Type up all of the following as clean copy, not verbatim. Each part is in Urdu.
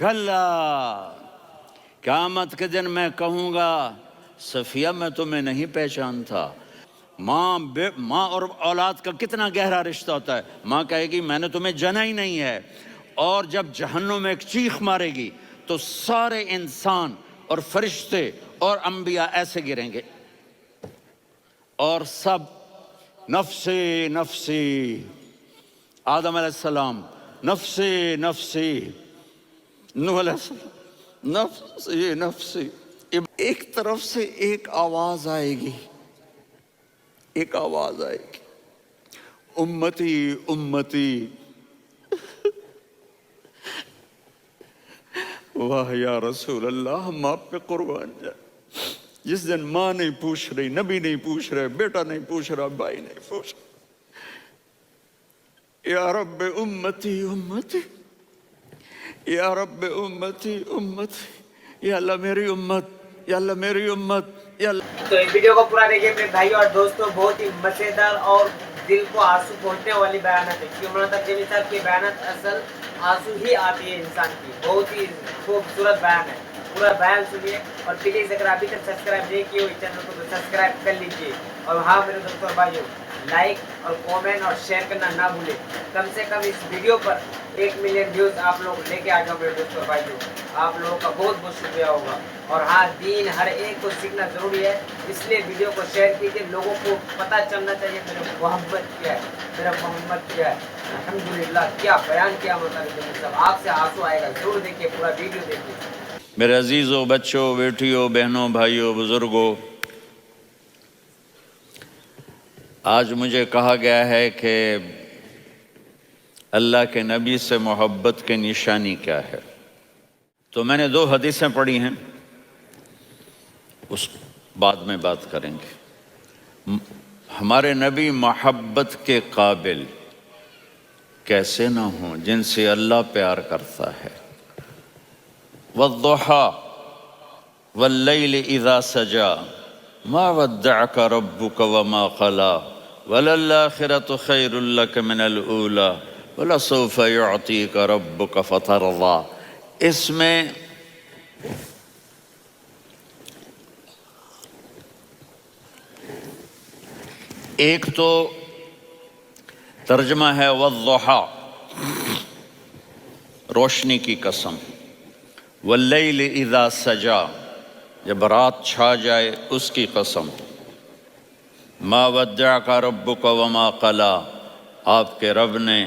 کلا، قیامت کے دن میں کہوں گا صفیہ میں تمہیں نہیں پہچانتا۔ ماں اور اولاد کا کتنا گہرا رشتہ ہوتا ہے۔ ماں کہے گی میں نے تمہیں جنا ہی نہیں ہے، اور جب جہنم میں ایک چیخ مارے گی تو سارے انسان اور فرشتے اور انبیاء ایسے گریں گے، اور سب نفسی نفسی، آدم علیہ السلام نفسی نفسی، نوح علیہ السلام نفسی نفسی۔ ایک طرف سے ایک آواز آئے گی، ایک آواز آئے گی، امتی امتی۔ واہ یا رسول اللہ، ہم آپ پہ قربان جائیں۔ جس دن ماں نہیں پوچھ رہی، نبی نہیں پوچھ رہے، بیٹا نہیں پوچھ رہا، بھائی نہیں پوچھ رہا، یا رب امتی امتی، یا رب امتی امتی، یا اللہ میری امت، یا اللہ میری امت، یا اللہ۔ تو اس ویڈیو کو پورا دیکھیے اپنے بھائی اور دوستوں، بہت ہی مزیدار اور دل کو آنسو پہنچنے والی بیانات ہے، کیونکہ مولانا تقی صاحب کی بیانات اصل آنسو ہی آتی ہے انسان کی۔ بہت ہی خوبصورت بیان ہے، پورا بیان سنیے، اور پلیز اگر ابھی تک سبسکرائب نہیں کیے ہو اس چینل کو تو سبسکرائب کر لیجیے، اور ہاں میرے دوستوں اور بھائیوں، لائک اور کامنٹ اور شیئر کرنا نہ بھولیں۔ کم سے کم اس ویڈیو پر 1 ملین ویوز آپ لوگ لے کے آ جاؤ میرے دوستوں اور بھائیوں، آپ لوگوں کا بہت بہت شکریہ ہوگا۔ اور ہاں، دین ہر ایک کو سیکھنا ضروری ہے، اس لیے ویڈیو کو شیئر کیجیے، لوگوں کو پتہ چلنا چاہیے میرا محمد کیا ہے، میرا محمد کیا ہے۔ الحمدللہ، کیا بیان کیا مطلب صاحب، آپ سے آنسو آئے گا، ضرور دیکھیے، پورا ویڈیو دیکھیے۔ میرے عزیزوں، بچوں، بیٹیوں، بہنوں، بھائیوں، بزرگوں، آج مجھے کہا گیا ہے کہ اللہ کے نبی سے محبت کی نشانی کیا ہے، تو میں نے 2 حدیثیں پڑھی ہیں، اس بعد میں بات کریں گے۔ ہمارے نبی محبت کے قابل کیسے نہ ہوں جن سے اللہ پیار کرتا ہے۔ والضحى واللیل اذا سجا ما ودعك ربك وما قلى وللآخرة خیر لك من الأولى ولسوف يعطيك ربك فترضى۔ اس میں ایک تو ترجمہ ہے والضحى، روشنی کی قسم، واللیل اذا سجا، جب رات چھا جائے اس کی قسم، ما ودعک ربک وما قلی، آپ کے رب نے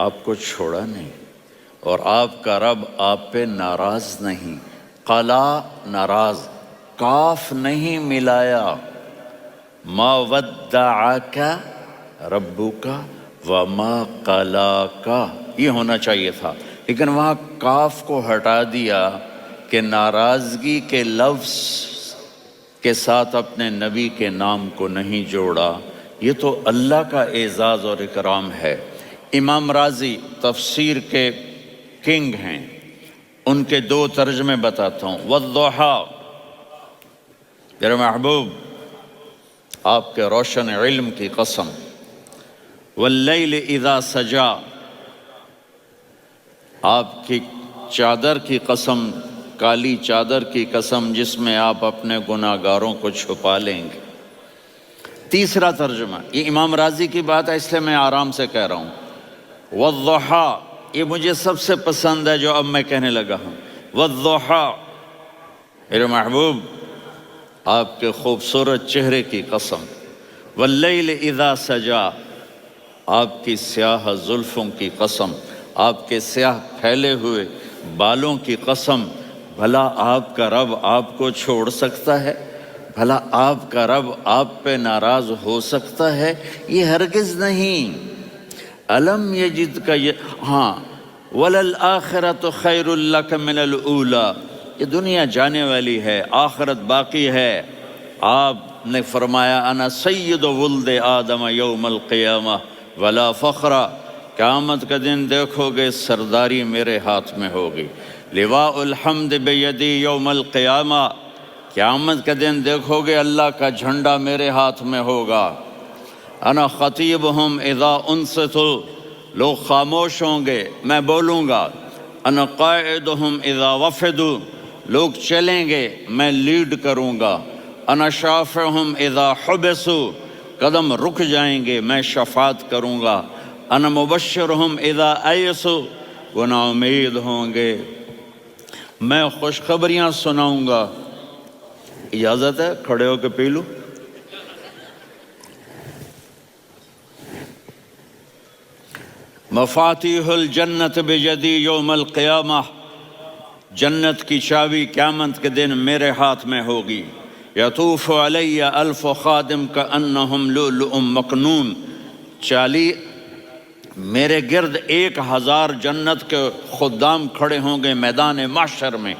آپ کو چھوڑا نہیں اور آپ کا رب آپ پہ ناراض نہیں۔ قلا ناراض، کاف نہیں ملایا، ما ودعک ربک وما قلاک، یہ ہونا چاہیے تھا، لیکن وہاں کاف کو ہٹا دیا کہ ناراضگی کے لفظ کے ساتھ اپنے نبی کے نام کو نہیں جوڑا۔ یہ تو اللہ کا اعزاز اور اکرام ہے۔ امام راضی تفسیر کے کنگ ہیں، ان کے 2 ترجمے بتاتا ہوں۔ والضحیٰ، میرے محبوب آپ کے روشن علم کی قسم، واللیل اذا سجا، آپ کی چادر کی قسم، کالی چادر کی قسم جس میں آپ اپنے گناہ گاروں کو چھپا لیں گے۔ تیسرا ترجمہ، یہ امام راضی کی بات ہے اس لیے میں آرام سے کہہ رہا ہوں۔ والضحیٰ، یہ مجھے سب سے پسند ہے جو اب میں کہنے لگا ہوں۔ والضحیٰ، میرے محبوب آپ کے خوبصورت چہرے کی قسم، واللیل اذا سجا، آپ کی سیاہ زلفوں کی قسم، آپ کے سیاہ پھیلے ہوئے بالوں کی قسم، بھلا آپ کا رب آپ کو چھوڑ سکتا ہے؟ بھلا آپ کا رب آپ پہ ناراض ہو سکتا ہے؟ یہ ہرگز نہیں۔ الم یجد کا ہاں، وللآخرۃ خیر لک من الاولی، یہ دنیا جانے والی ہے، آخرت باقی ہے۔ آپ نے فرمایا انا سید ولد آدم یوم القیامہ ولا فخر، قیامت کا دن دیکھو گے سرداری میرے ہاتھ میں ہوگی۔ لواء الحمد بیدی یوم القیامہ، قیامت کا دن دیکھو گے اللہ کا جھنڈا میرے ہاتھ میں ہوگا۔ انا خطیبہم اذا انصتوا، لوگ خاموش ہوں گے میں بولوں گا۔ انا قائدہم اذا وفدوا، لوگ چلیں گے میں لیڈ کروں گا، انا شافعہم اذا حبسوا، قدم رک جائیں گے میں شفاعت کروں گا، انا مبشرہم اذا ایسوا، وہ نا امید ہوں گے میں خوشخبریاں سناؤں گا۔ اجازت ہے کھڑے ہو کے پی لوں؟ مفاتیح الجنت بیدی یوم القیامہ، جنت کی چابی قیامت کے دن میرے ہاتھ میں ہوگی۔ یطوف علی الف خادم کانہم لؤلؤ مکنون، میرے گرد 1000 جنت کے خدام کھڑے ہوں گے میدان محشر میں۔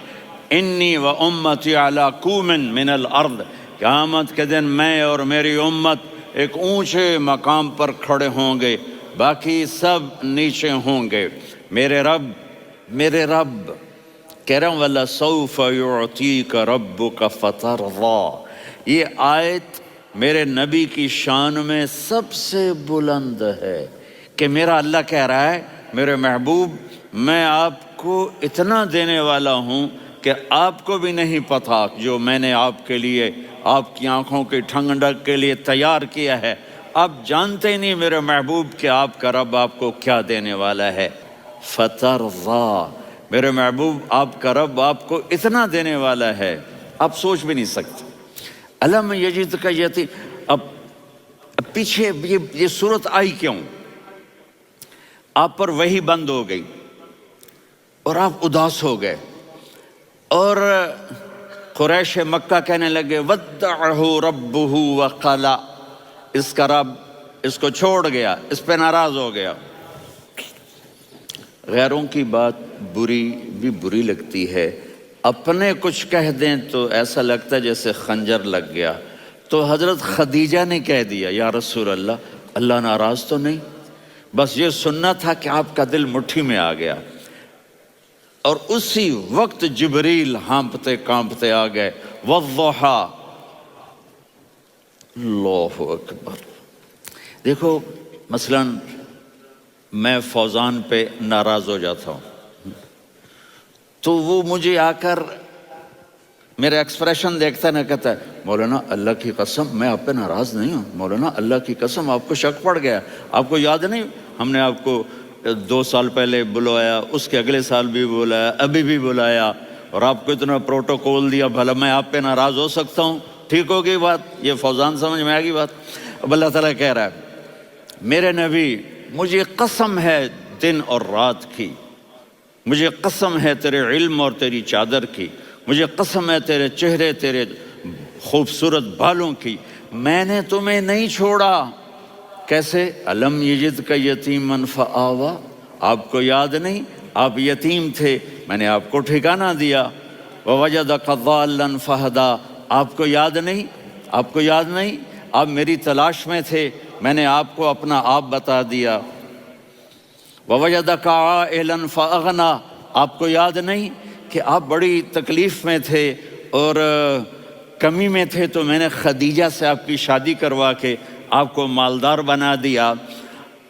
انی و امتی علی کوم من الارض، قیامت کے دن میں اور میری امت ایک اونچے مقام پر کھڑے ہوں گے، باقی سب نیچے ہوں گے۔ میرے رب کہہ رہا ہوں وَلَسَوْفَ يُعْطِيكَ رَبُّكَ فَتَرْضَىٰ، یہ آیت میرے نبی کی شان میں سب سے بلند ہے کہ میرا اللہ کہہ رہا ہے میرے محبوب میں آپ کو اتنا دینے والا ہوں کہ آپ کو بھی نہیں پتا جو میں نے آپ کے لیے آپ کی آنکھوں کی ٹھنڈک کے لیے تیار کیا ہے، آپ جانتے نہیں میرے محبوب کہ آپ کا رب آپ کو کیا دینے والا ہے۔ فَتَرْضَىٰ، میرے محبوب آپ کا رب آپ کو اتنا دینے والا ہے آپ سوچ بھی نہیں سکتے۔ الم یجدک یتیم، اب پیچھے یہ صورت آئی کیوں؟ آپ پر وحی بند ہو گئی اور آپ اداس ہو گئے، اور قریش مکہ کہنے لگے ودعہ ربہ وقلا، اس کا رب اس کو چھوڑ گیا، اس پہ ناراض ہو گیا۔ غیروں کی بات بری لگتی ہے، اپنے کچھ کہہ دیں تو ایسا لگتا ہے جیسے خنجر لگ گیا۔ تو حضرت خدیجہ نے کہہ دیا یا رسول اللہ ناراض تو نہیں؟ بس یہ سننا تھا کہ آپ کا دل مٹھی میں آ گیا، اور اسی وقت جبریل ہانپتے کانپتے آ گئے۔ والضحیٰ، اللہ اکبر۔ دیکھو مثلا میں فوزان پہ ناراض ہو جاتا ہوں تو وہ مجھے آ کر میرا ایکسپریشن دیکھتا ہے نا، کہتا ہے مولانا اللہ کی قسم میں آپ پہ ناراض نہیں ہوں، مولانا اللہ کی قسم آپ کو شک پڑ گیا، آپ کو یاد نہیں ہم نے آپ کو 2 سال پہلے بلایا، اس کے اگلے سال بھی بلایا، ابھی بھی بلایا، اور آپ کو اتنا پروٹوکول دیا، بھلا میں آپ پہ ناراض ہو سکتا ہوں؟ ٹھیک ہوگی بات، یہ فوزان سمجھ میں آ گئی بات۔ اب اللہ تعالیٰ کہہ رہا ہے میرے نبی مجھے قسم ہے دن اور رات کی، مجھے قسم ہے تیرے علم اور تیری چادر کی، مجھے قسم ہے تیرے چہرے تیرے خوبصورت بالوں کی، میں نے تمہیں نہیں چھوڑا۔ کیسے؟ الم یجدک یتیما فآویٰ، آپ کو یاد نہیں آپ یتیم تھے میں نے آپ کو ٹھکانہ دیا۔ ووجدک ضالا فہدیٰ، آپ کو یاد نہیں آپ میری تلاش میں تھے میں نے آپ کو اپنا آپ بتا دیا۔ ووجدک عائلا فاغنیٰ، آپ کو یاد نہیں کہ آپ بڑی تکلیف میں تھے اور کمی میں تھے تو میں نے خدیجہ سے آپ کی شادی کروا کے آپ کو مالدار بنا دیا۔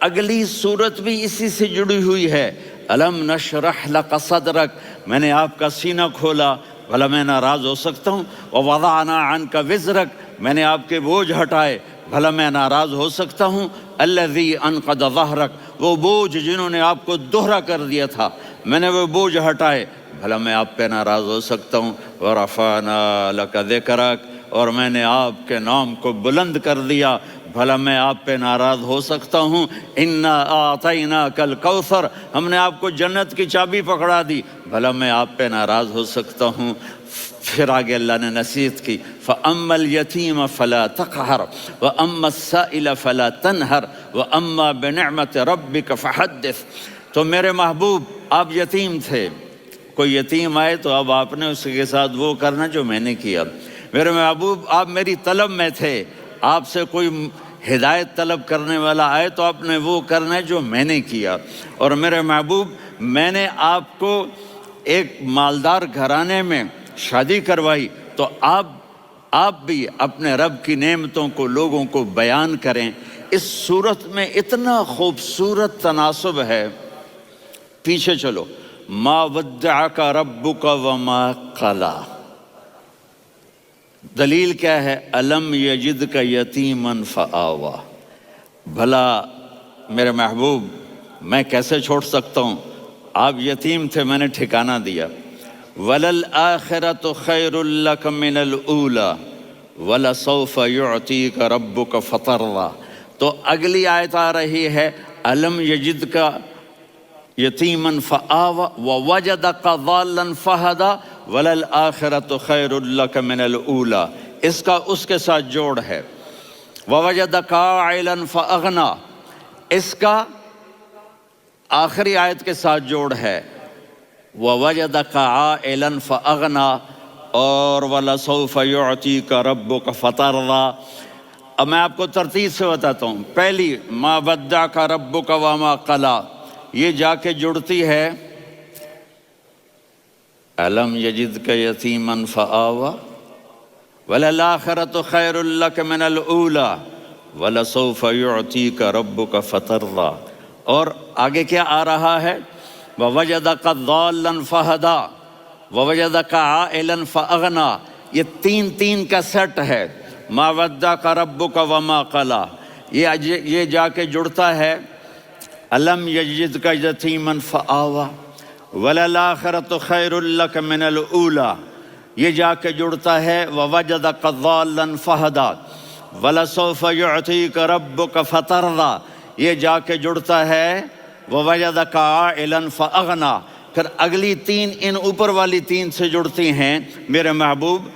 اگلی صورت بھی اسی سے جڑی ہوئی ہے، الم نشرح لک صدرک، میں نے آپ کا سینہ کھولا، بھلا میں ناراض ہو سکتا ہوں؟ ووضعنا عنک وزرک، میں نے آپ کے بوجھ ہٹائے، بھلا میں ناراض ہو سکتا ہوں؟ الذی انقض ظہرک، وہ بوجھ جنہوں نے آپ کو دوہرا کر دیا تھا میں نے وہ بوجھ ہٹائے، بھلا میں آپ پہ ناراض ہو سکتا ہوں؟ ورفعنا لک ذکرک، اور میں نے آپ کے نام کو بلند کر دیا، بھلا میں آپ پہ ناراض ہو سکتا ہوں؟ انا اعطیناک الکوثر، ہم نے آپ کو جنت کی چابی پکڑا دی، بھلا میں آپ پہ ناراض ہو سکتا ہوں؟ پھر آگے اللہ نے نصیحت کی، فَأَمَّا الْيَتِيمَ فَلَا تَقْهَرْ وَأَمَّا السَّائِلَ فَلَا تَنْهَرْ وَأَمَّا بِنِعْمَةِ رَبِّكَ فَحَدِّثْ۔ تو میرے محبوب آپ یتیم تھے، کوئی یتیم آئے تو اب آپ نے اس کے ساتھ وہ کرنا جو میں نے کیا۔ میرے محبوب آپ میری طلب میں تھے، آپ سے کوئی ہدایت طلب کرنے والا آئے تو آپ نے وہ کرنا ہے جو میں نے کیا۔ اور میرے محبوب میں نے آپ کو ایک مالدار گھرانے میں شادی کروائی تو آپ بھی اپنے رب کی نعمتوں کو لوگوں کو بیان کریں۔ اس صورت میں اتنا خوبصورت تناسب ہے، پیچھے چلو، ما ودعک ربک وما قلی. دلیل کیا ہے؟ الم یجدک یتیما فآوی. بھلا میرے محبوب میں کیسے چھوڑ سکتا ہوں؟ آپ یتیم تھے، میں نے ٹھکانہ دیا. وَلَلْآخِرَةُ خَيْرٌ لَكَ مِنَ الْأُولَى وَلَسَوْفَ يُعْطِيكَ رَبُّكَ فَتَرْضَىٰ. تو اگلی آیت آ رہی ہے الم یجدک یتیما فآوی ووجدک ضالا فہدی وَلَلْآخِرَةُ خَيْرٌ لَكَ مِنَ الْأُولَى. اس کا اس کے ساتھ جوڑ ہے. وَوَجَدَكَ عَائِلًا فَأَغْنَىٰ. اس کا آخری آیت کے ساتھ جوڑ ہے وَوَجَدَكَ عَائِلًا فَأَغْنَىٰ اور وَلَسَوْفَ يُعْطِيكَ رَبُّكَ فَتَرْضَىٰ. اب میں آپ کو ترتیب سے بتاتا ہوں. پہلی ما وَدَّعَكَ رَبُّكَ وَمَا قَلَىٰ، یہ جا کے جڑتی ہے الم یجدک یتیما فآوی وَلَلْآخِرَةُ خَيْرٌ لَكَ مِنَ الْأُولَىٰ وَلَسَوْفَ يُعْطِيكَ رَبُّكَ فَتَرْضَىٰ. اور آگے کیا آ رہا ہے؟ وَوَجَدَكَ ضَالًّا فَہَدَىٰ وَوَجَدَكَ عَائِلًا فَأَغْنَىٰ. یہ تین کا سیٹ ہے. مَا وَدَّعَكَ رَبُّكَ وَمَا قَلَىٰ. یہ جا کے جڑتا ہے الم یجدک یتیما فآوی وَلَلْآخِرَةُ خَيْرٌ لَكَ مِنَ الْأُولَىٰ. یہ جا کے جڑتا ہے وَوَجَدَكَ ضَالًّا فَہَدَىٰ وَلَسَوْفَ يُعْطِيكَ رَبُّكَ فَتَرْضَىٰ. یہ جا کے جڑتا ہے وَوَجَدَكَ عَائِلًا فَأَغْنَىٰ. پھر اگلی تین ان اوپر والی تین سے جڑتی ہیں میرے محبوب.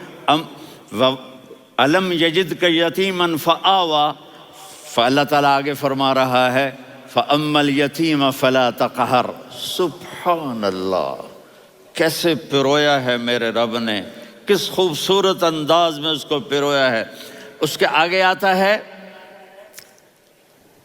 الم یجدک یتیما فآوی. فاللہ تعالیٰ آگے فرما رہا ہے فَأَمَّا الْيَتِيمَ فَلَا تَقْهَرْ. سبحان اللہ، کیسے پرویا ہے میرے رب نے، کس خوبصورت انداز میں اس کو پرویا ہے. اس کے آگے آتا ہے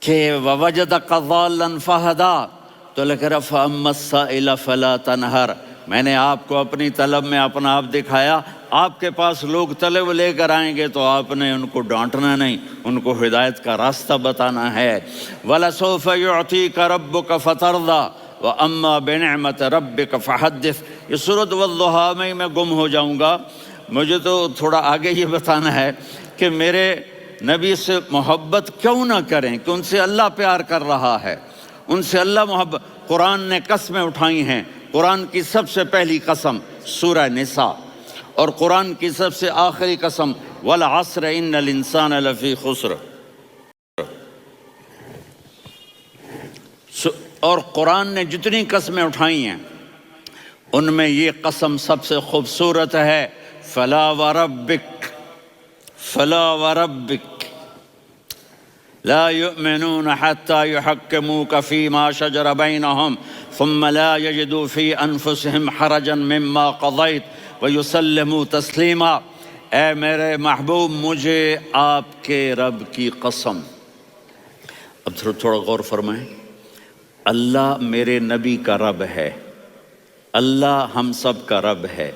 کہ وَوَجَدَكَ ضَالًّا فَهَدَىٰ. تو لکھ رہا فَأَمَّا السَّائِلَ فَلَا تَنْهَرْ. میں نے آپ کو اپنی طلب میں اپنا آپ دکھایا. آپ کے پاس لوگ طلب لے کر آئیں گے تو آپ نے ان کو ڈانٹنا نہیں، ان کو ہدایت کا راستہ بتانا ہے. وَلَسَوْفَ يُعْطِيكَ رَبُّكَ فَتَرْضَىٰ وَأَمَّا بِنِعْمَةِ رَبِّكَ فَحَدِّثْ. یہ سورۃ والضحیٰ میں گم ہو جاؤں گا. مجھے تو تھوڑا آگے یہ بتانا ہے کہ میرے نبی سے محبت کیوں نہ کریں، کہ ان سے اللہ پیار کر رہا ہے، ان سے اللہ محبت. قرآن نے قسمیں اٹھائی ہیں. قرآن کی سب سے پہلی قسم سورہ نساء، اور قرآن کی سب سے آخری قسم وَالْعَصْرِ إِنَّ الْإِنسَانَ لَفِي خُسْرٍ. اور قرآن نے جتنی قسمیں اٹھائی ہیں ان میں یہ قسم سب سے خوبصورت ہے. فَلَا وَرَبِّكَ فَلَا وَرَبِّكَ لَا يُؤْمِنُونَ حَتَّى يُحَكِّمُوكَ فِي مَا شَجَرَ بَيْنَهُمْ ثُمَّ لَا يَجِدُوا فِي أَنفُسِهِمْ حَرَجًا مِّمَّا قَضَيْتَ وَيُسَلِّمُوا تَسْلِيمًا. اے میرے محبوب مجھے آپ کے رب کی قسم. اب تھوڑا غور فرمائیں. اللہ میرے نبی کا رب ہے، اللہ ہم سب کا رب ہے.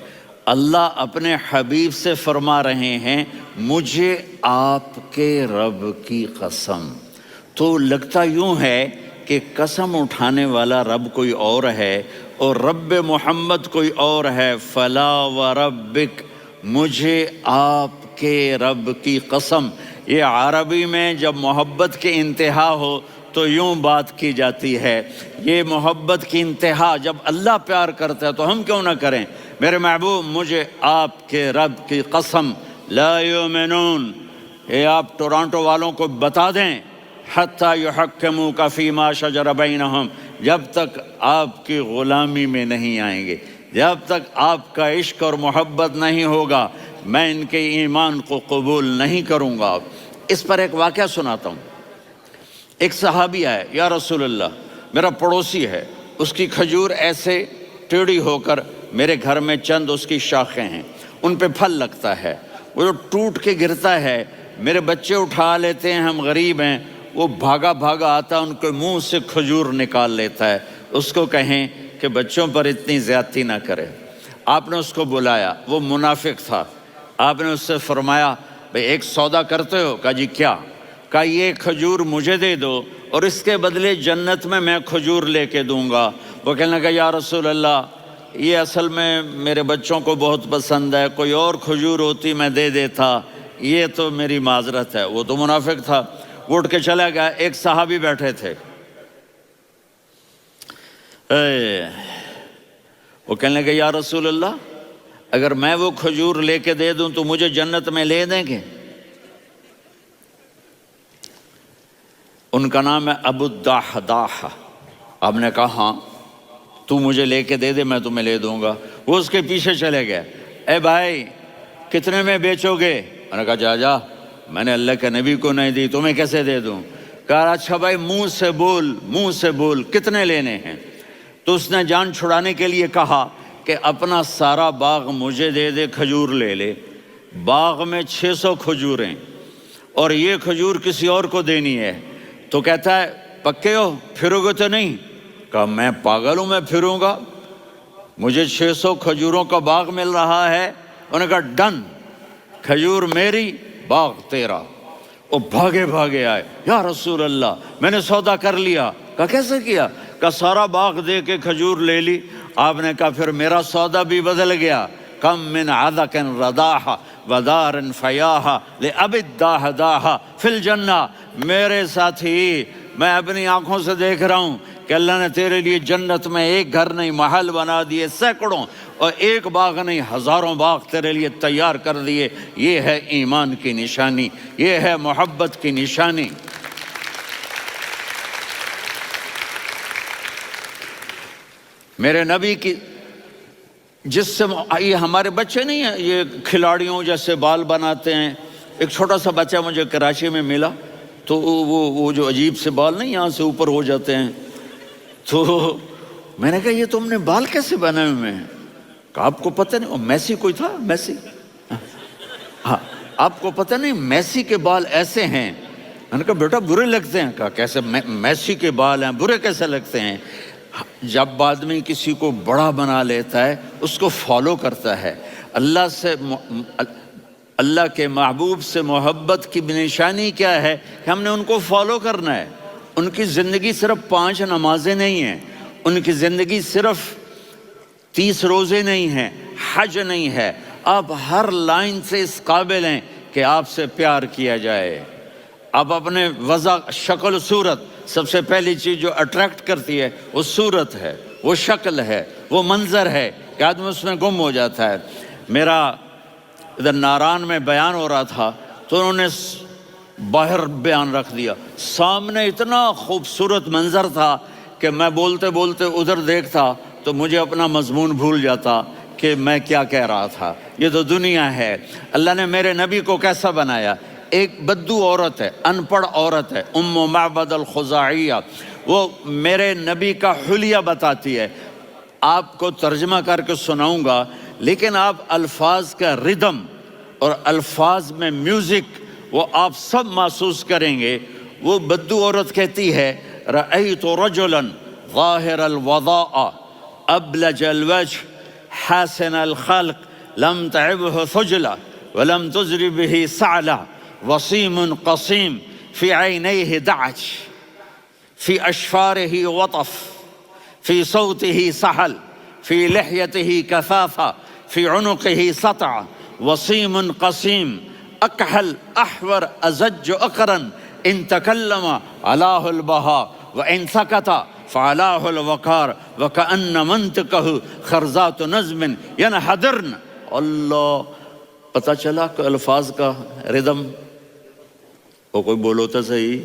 اللہ اپنے حبیب سے فرما رہے ہیں مجھے آپ کے رب کی قسم. تو لگتا یوں ہے کہ قسم اٹھانے والا رب کوئی اور ہے اور رب محمد کوئی اور ہے. فلا وربک، مجھے آپ کے رب کی قسم. یہ عربی میں جب محبت کی انتہا ہو تو یوں بات کی جاتی ہے. یہ محبت کی انتہا جب اللہ پیار کرتا ہے تو ہم کیوں نہ کریں. میرے محبوب مجھے آپ کے رب کی قسم. لا یؤمنون، یہ آپ ٹورانٹو والوں کو بتا دیں حتی یحکموک فیما شجر بینہم، جب تک آپ کی غلامی میں نہیں آئیں گے، جب تک آپ کا عشق اور محبت نہیں ہوگا میں ان کے ایمان کو قبول نہیں کروں گا. اس پر ایک واقعہ سناتا ہوں. ایک صحابی آئے، یا رسول اللہ میرا پڑوسی ہے، اس کی کھجور ایسے ٹیڑھی ہو کر میرے گھر میں چند اس کی شاخیں ہیں، ان پہ پھل لگتا ہے، وہ جو ٹوٹ کے گرتا ہے میرے بچے اٹھا لیتے ہیں، ہم غریب ہیں، وہ بھاگا بھاگا آتا ان کے منہ سے کھجور نکال لیتا ہے. اس کو کہیں کہ بچوں پر اتنی زیادتی نہ کرے. آپ نے اس کو بلایا، وہ منافق تھا. آپ نے اس سے فرمایا بھئی ایک سودا کرتے ہو؟ کہا جی کیا؟ کہا یہ کھجور مجھے دے دو اور اس کے بدلے جنت میں کھجور لے کے دوں گا. وہ کہنے لگا یا رسول اللہ یہ اصل میں میرے بچوں کو بہت پسند ہے، کوئی اور کھجور ہوتی میں دے دیتا، یہ تو میری معذرت ہے۔ وہ تو منافق تھا، وہ اٹھ کے چلا گیا۔ ایک صحابی بیٹھے تھے، وہ کہنے لگے یا رسول اللہ اگر میں وہ کھجور لے کے دے دوں تو مجھے جنت میں لے دیں گے؟ ان کا نام ہے ابو الدحداح۔ آپ نے کہا ہاں تو مجھے لے کے دے دے میں تمہیں لے دوں گا۔ وہ اس کے پیچھے چلے گئے، اے بھائی کتنے میں بیچو گے؟ میں نے کہا جا میں نے اللہ کے نبی کو نہیں دی، تمہیں کیسے دے دوں؟ کہا اچھا بھائی منہ سے بول کتنے لینے ہیں؟ تو اس نے جان چھڑانے کے لیے کہا کہ اپنا سارا باغ مجھے دے دے، کھجور لے لے۔ باغ میں 600 کھجوریں اور یہ کھجور کسی اور کو دینی ہے۔ تو کہتا ہے پکے ہو، پھرو گے تو نہیں؟ کہا میں پاگل ہوں، میں پھروں گا؟ مجھے 600 کھجوروں کا باغ مل رہا ہے۔ انہوں نے کہا ڈن، کھجور میری باغ تیرا۔ وہ بھاگے آئے، یا رسول اللہ میں نے سودا کر لیا۔ کہا کیسے کیا؟ کہا سارا باغ دے کے کھجور لے لی۔ آپ نے کہا پھر میرا سودا بھی بدل گیا۔ کم من عدق رداح ودار فیاح لأبی الدحداح فی الجنہ۔ میرے ساتھی میں اپنی آنکھوں سے دیکھ رہا ہوں کہ اللہ نے تیرے لیے جنت میں ایک گھر نہیں محل بنا دیے سینکڑوں، اور ایک باغ نہیں ہزاروں باغ تیرے لیے تیار کر دیے۔ یہ ہے ایمان کی نشانی، یہ ہے محبت کی نشانی۔ میرے نبی کی جس سے یہ ہمارے بچے نہیں ہیں یہ کھلاڑیوں جیسے بال بناتے ہیں۔ ایک چھوٹا سا بچہ مجھے کراچی میں ملا، تو وہ جو عجیب سے بال نہیں یہاں سے اوپر ہو جاتے ہیں، تو میں نے کہا یہ تم نے بال کیسے بنائے ہوئے ہیں؟ کہا آپ کو پتہ نہیں؟ میسی کوئی تھا، میسی، ہاں آپ کو پتہ نہیں میسی کے بال ایسے ہیں؟ میں نے کہا بیٹا برے لگتے ہیں۔ کہا کیسے؟ میسی کے بال ہیں برے کیسے لگتے ہیں؟ جب آدمی کسی کو بڑا بنا لیتا ہے اس کو فالو کرتا ہے۔ اللہ کے محبوب سے محبت کی نشانی کیا ہے کہ ہم نے ان کو فالو کرنا ہے۔ ان کی زندگی صرف 5 نمازیں نہیں ہیں، ان کی زندگی صرف 30 روزے نہیں ہیں، حج نہیں ہے۔ آپ ہر لائن سے اس قابل ہیں کہ آپ سے پیار کیا جائے۔ آپ اپنے وضع، شکل و صورت، سب سے پہلی چیز جو اٹریکٹ کرتی ہے وہ صورت ہے، وہ شکل ہے، وہ منظر ہے کہ آدمی اس میں گم ہو جاتا ہے۔ میرا ادھر ناران میں بیان ہو رہا تھا تو انہوں نے باہر بیان رکھ دیا، سامنے اتنا خوبصورت منظر تھا کہ میں بولتے بولتے ادھر دیکھتا تو مجھے اپنا مضمون بھول جاتا کہ میں کیا کہہ رہا تھا۔ یہ تو دنیا ہے۔ اللہ نے میرے نبی کو کیسا بنایا؟ ایک بدو عورت ہے، ان پڑھ عورت ہے، ام معبد الخزاعیہ، وہ میرے نبی کا حلیہ بتاتی ہے۔ آپ کو ترجمہ کر کے سناؤں گا، لیکن آپ الفاظ کا ردم اور الفاظ میں میوزک وہ آپ سب محسوس کریں گے۔ وہ بدو عورت کہتی ہے رأیت رجلا ظاہر الوضاء ابلج الوجه حاسن الخلق لم تعبه ثجلة ولم تزر به سعلة وصيم قصيم في عينيه دعج في أشفاره وطف في صوته سحل في لحيته كثافة في عنقه سطع وصيم قصيم أكحل أحور أزج أقرن إن تكلم علاه البهاء وإن سكت فعلاه الوقار وكأن منطقه خرزات نظم ينحدرن۔ اللہ، پتہ چلا کہ الفاظ کا ردم، وہ کوئی بولو تو صحیح،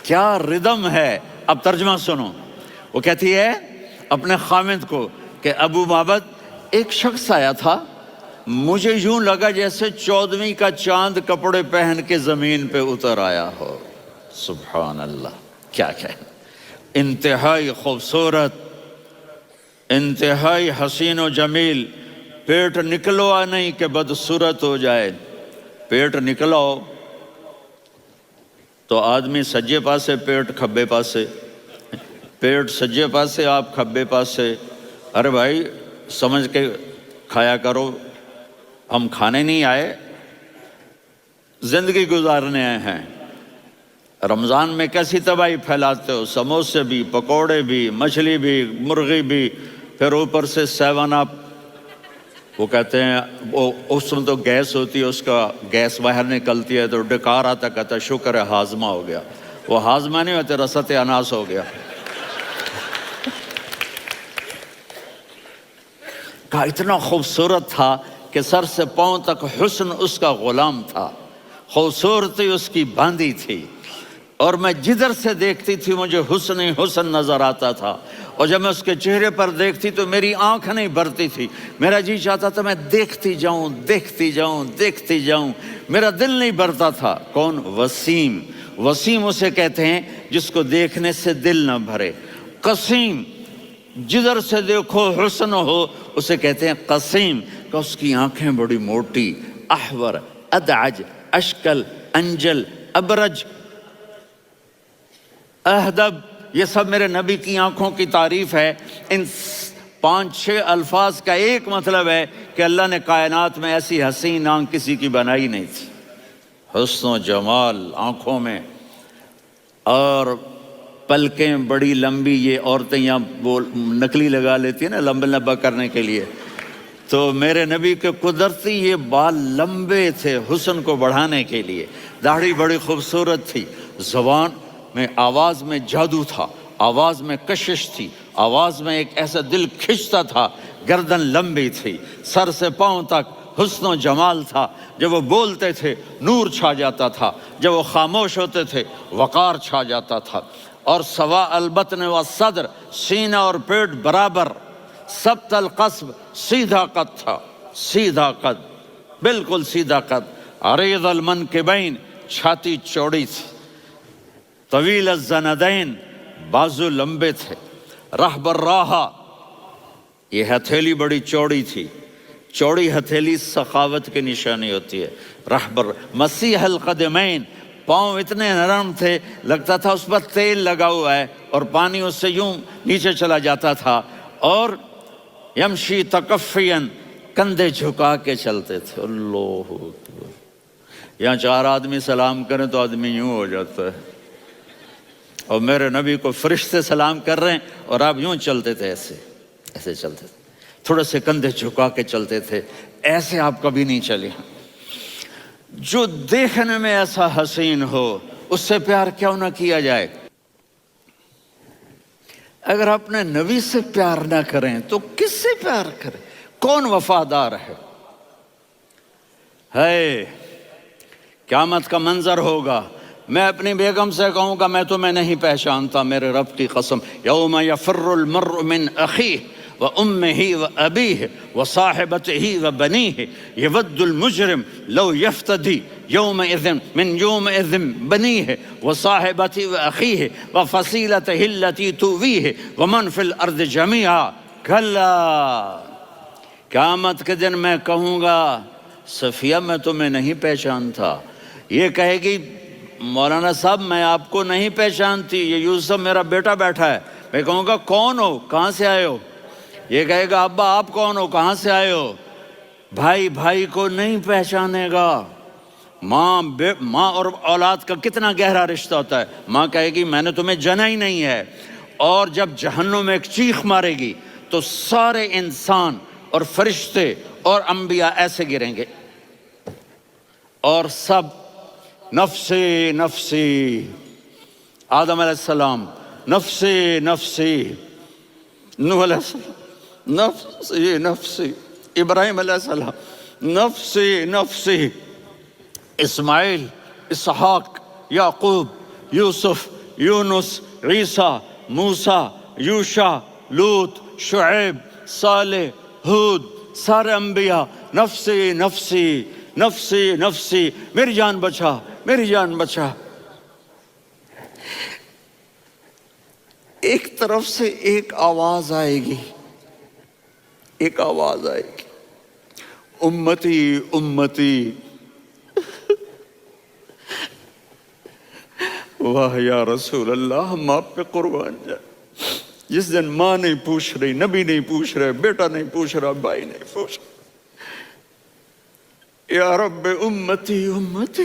کیا ردم ہے۔ اب ترجمہ سنو۔ وہ کہتی ہے اپنے خامد کو کہ ابو معبد ایک شخص آیا تھا، مجھے یوں لگا جیسے 14ویں کا چاند کپڑے پہن کے زمین پہ اتر آیا ہو۔ سبحان اللہ، کیا کہے، انتہائی خوبصورت، انتہائی حسین و جمیل۔ پیٹ نکلوا نہیں کہ بدصورت ہو جائے، پیٹ نکلاؤ تو آدمی سجے پاسے پیٹ کھبے پاسے، پیٹ سجے پاسے آپ کھبے پاسے۔ ارے بھائی سمجھ کے کھایا کرو، ہم کھانے نہیں آئے، زندگی گزارنے آئے ہیں۔ رمضان میں کیسی تباہی پھیلاتے ہو، سموسے بھی، پکوڑے بھی، مچھلی بھی، مرغی بھی، پھر اوپر سے 7 اپ، وہ کہتے ہیں وہ اس میں تو گیس ہوتی ہے، اس کا گیس باہر نکلتی ہے تو ڈکار آتا، کہتا ہے شکر ہے ہاضمہ ہو گیا. وہ ہاضمہ نہیں ہوتے، رسط اناس ہو گیا. کہا اتنا خوبصورت تھا کہ سر سے پاؤں تک حسن اس کا غلام تھا، خوبصورتی اس کی باندھی تھی، اور میں جدھر سے دیکھتی تھی مجھے حسن ہی حسن نظر آتا تھا، اور جب میں اس کے چہرے پر دیکھتی تو میری آنکھ نہیں بھرتی تھی، میرا جی چاہتا تھا میں دیکھتی جاؤں دیکھتی جاؤں دیکھتی جاؤں، میرا دل نہیں بھرتا تھا. کون؟ وسیم. وسیم اسے کہتے ہیں جس کو دیکھنے سے دل نہ بھرے. قسیم، جدھر سے دیکھو حسن ہو، اسے کہتے ہیں قسیم، کہ اس کی آنکھیں بڑی موٹی، احور، ادعج، اشکل، انجل، ابرج، اہدب، یہ سب میرے نبی کی آنکھوں کی تعریف ہے. ان 5-6 الفاظ کا ایک مطلب ہے کہ اللہ نے کائنات میں ایسی حسین آنکھ کسی کی بنائی نہیں تھی. حسن و جمال آنکھوں میں، اور پلکیں بڑی لمبی. یہ عورتیں یہاں وہ نکلی لگا لیتی ہیں نا لمبا کرنے کے لیے، تو میرے نبی کے قدرتی یہ بال لمبے تھے حسن کو بڑھانے کے لیے. داڑھی بڑی خوبصورت تھی. زبان میں، آواز میں جادو تھا، آواز میں کشش تھی، آواز میں ایک ایسا دل کھنچتا تھا. گردن لمبی تھی، سر سے پاؤں تک حسن و جمال تھا. جب وہ بولتے تھے نور چھا جاتا تھا، جب وہ خاموش ہوتے تھے وقار چھا جاتا تھا. اور سوا البطن و صدر، سینہ اور پیٹ برابر، سبت القصب، سیدھا قد تھا، سیدھا قد، بالکل سیدھا قد. عریض المنکبین، چھاتی چوڑی تھی. طویل الزندین، بازو لمبے تھے. رحب الراحہ، یہ ہتھیلی بڑی چوڑی تھی. چوڑی ہتھیلی سخاوت کی نشانی ہوتی ہے. رحب مسیح القدمین، پاؤں اتنے نرم تھے لگتا تھا اس پر تیل لگا ہوا ہے، اور پانی اس سے یوں نیچے چلا جاتا تھا. اور یمشی تکفین، کندھے جھکا کے چلتے تھے. اللہ اکبر. یہاں 4 آدمی سلام کریں تو آدمی یوں ہو جاتا ہے، اور میرے نبی کو فرشتے سلام کر رہے ہیں اور آپ یوں چلتے تھے، ایسے ایسے چلتے تھے، تھوڑے سے کندھے جھکا کے چلتے تھے. ایسے آپ کبھی نہیں چلے. جو دیکھنے میں ایسا حسین ہو اس سے پیار کیوں نہ کیا جائے. اگر اپنے نبی سے پیار نہ کریں تو کس سے پیار کریں؟ کون وفادار ہے؟ قیامت کا منظر ہوگا، میں اپنی بیگم سے کہوں گا میں تمہیں نہیں پہچانتا، میرے رب کی قسم. یوم یفر المرء من اخیہ وامہ وابیہ وصاحبتہ وبنیہ یود المجرم لو یفتدی یومئذ من یومئذ بنیہ وصاحبتہ واخیہ وفصیلتہ التی تؤویہ ومن فی الارض جمیعا. کلا، قیامت کے دن میں کہوں گا صفیہ میں تمہیں نہیں پہچانتا. یہ کہے گی مولانا صاحب میں آپ کو نہیں پہچانتی، یہ یوسف میرا بیٹا بیٹھا ہے. میں کہوں گا کون ہو، کہاں سے آئے ہو؟ یہ کہے گا ابا آپ کون ہو، کہاں سے آئے ہو؟ بھائی بھائی کو نہیں پہچانے گا. ماں اور اولاد کا کتنا گہرا رشتہ ہوتا ہے. ماں کہے گی میں نے تمہیں جنا ہی نہیں ہے. اور جب جہنم میں ایک چیخ مارے گی تو سارے انسان اور فرشتے اور انبیاء ایسے گریں گے، اور سب نفسی نفسی. آدم علیہ السلام نفسی نفسی، نوح علیہ السلام نفسی نفسی، ابراہیم علیہ السلام نفسی نفسی، اسماعیل، اسحاق، یعقوب، یوسف، یونس، عیسیٰ، موسیٰ، یوشع، لوط، شعیب، صالح، ہود، سارے انبیاء نفسی نفسی نفسی نفسی، میری جان بچا میری جان بچا. ایک طرف سے ایک آواز آئے گی، ایک آواز آئے گی، امتی امتی. واہ یا رسول اللہ، ہم آپ پہ قربان جائیں. جس دن ماں نہیں پوچھ رہی، نبی نہیں پوچھ رہے، بیٹا نہیں پوچھ رہا، بھائی نہیں پوچھ رہا، یا رب امتی امتی.